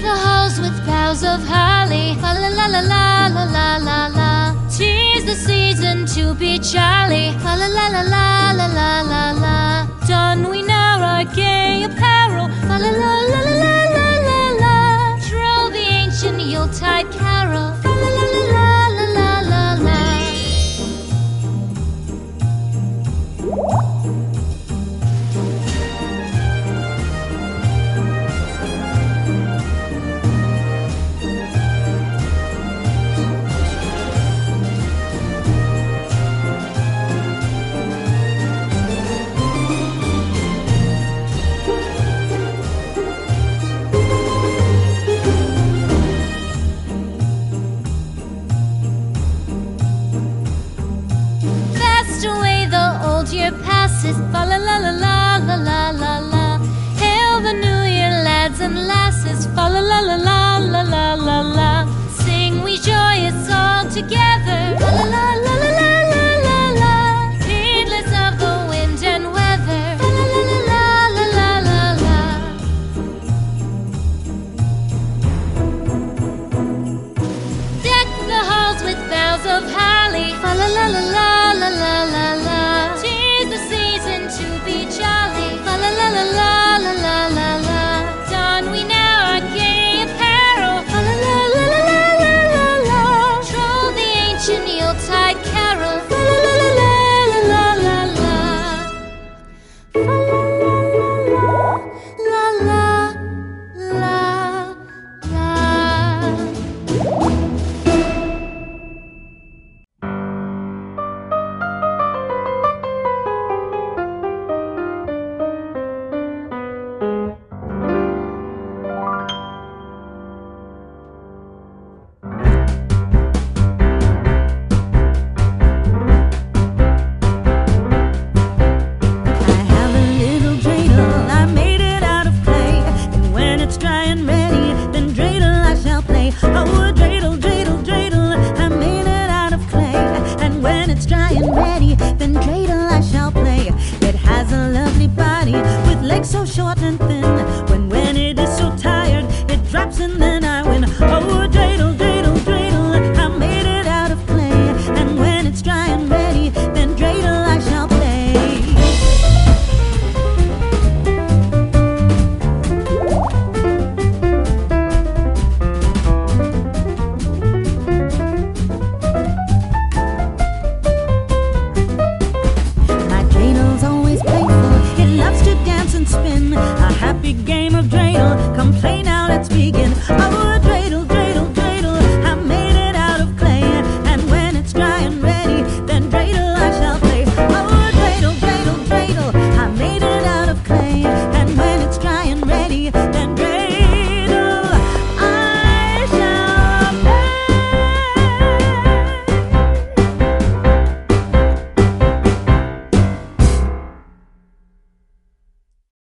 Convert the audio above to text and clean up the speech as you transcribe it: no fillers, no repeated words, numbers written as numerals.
The halls with boughs of holly, fa la la la la la la la la. 'Tis the season to be jolly, fa la la la la la la la la. Don we now our gay apparel, fa la la la la la la la la. Troll the ancient Yuletide carol, fa la la la la la la la la. Year passes, fa la la la la la la la la. Hail the new year, lads and lasses, fa la la la la la la la la. Sing we joyous all together, fa la la la la la la la la. Heedless of the wind and weather, fa la la la la la la la la. Deck the halls with boughs of holly, fa la la la la la la la la. The season to be jolly, fa la la la la la la la la. Don we now our gay apparel, fa la la la la la la la la. Troll the ancient Yuletide carol, fa la la la la la la la la. Fa la la la la la la. So short and thin, when it is so tired, it drops and then I win. Oh, dreidel, dreidel, dreidel, I made it out of clay. And when it's dry and ready, then dreidel I shall play. My dreidels always playful, it loves to dance and spin. A happy game of dreidel, complain